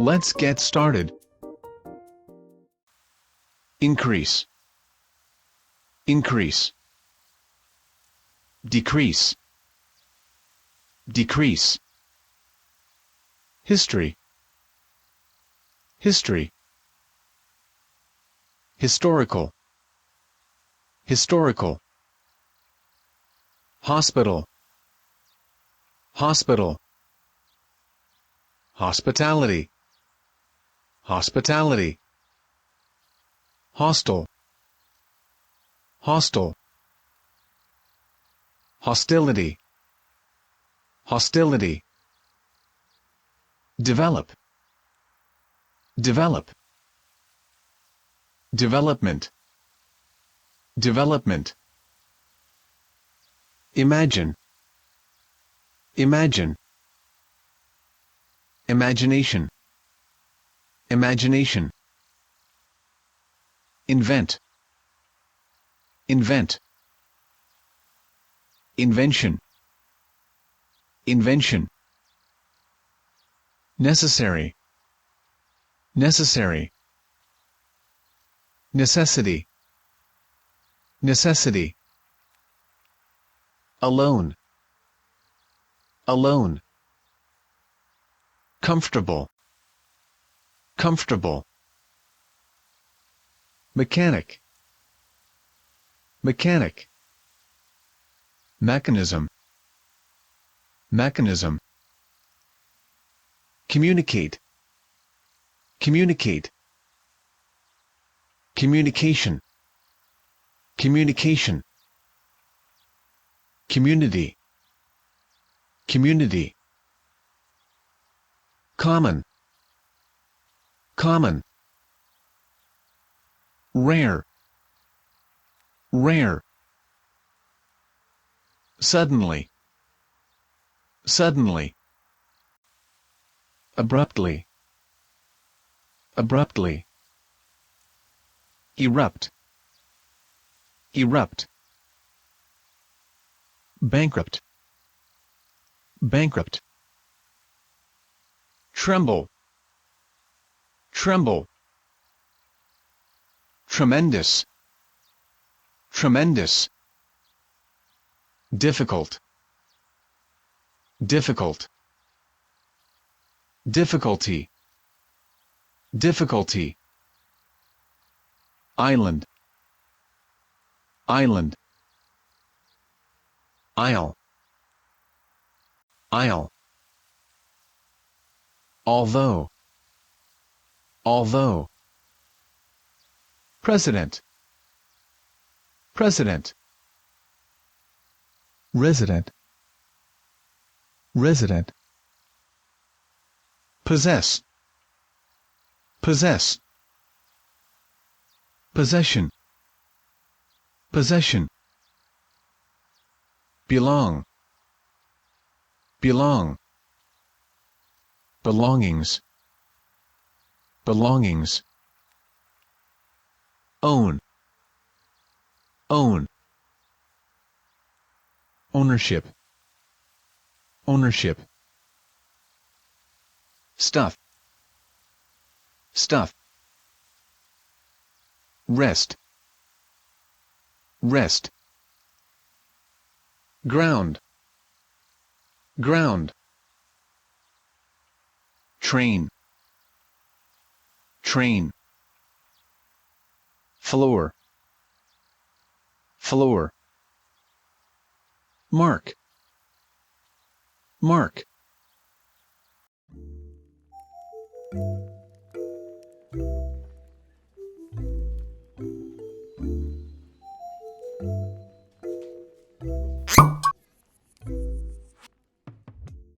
Let's get started. Increase, increase, decrease, decrease. History, history, historical, historical. Hospital, hospital. Hospitality, hospitality. Hostel, hostel. Hostility, hostility. Develop, develop. Development, development. Imagine, imagine. Imagination, imagination. Invent, invent. Invention, invention. Necessary, necessary. Necessity, necessity. Alone, alone. Comfortable, comfortable. Mechanic, mechanic. Mechanism, mechanism. Communicate, communicate. Communication, communication. Community, community. Common, common. Rare, rare. Suddenly, suddenly. Abruptly, abruptly. Erupt, erupt. Bankrupt, bankrupt. Tremble, tremble. Tremendous, tremendous. Difficult, difficult. Difficulty, difficulty. Island, island. Aisle, aisle. Although, although. President, president. Resident, resident. Possess, possess. Possession, possession. Belong, belong. Belongings, belongings. Own, own. Ownership, ownership. Stuff, stuff. Rest, rest. Ground, ground. Train, train. Floor, floor. Mark, mark.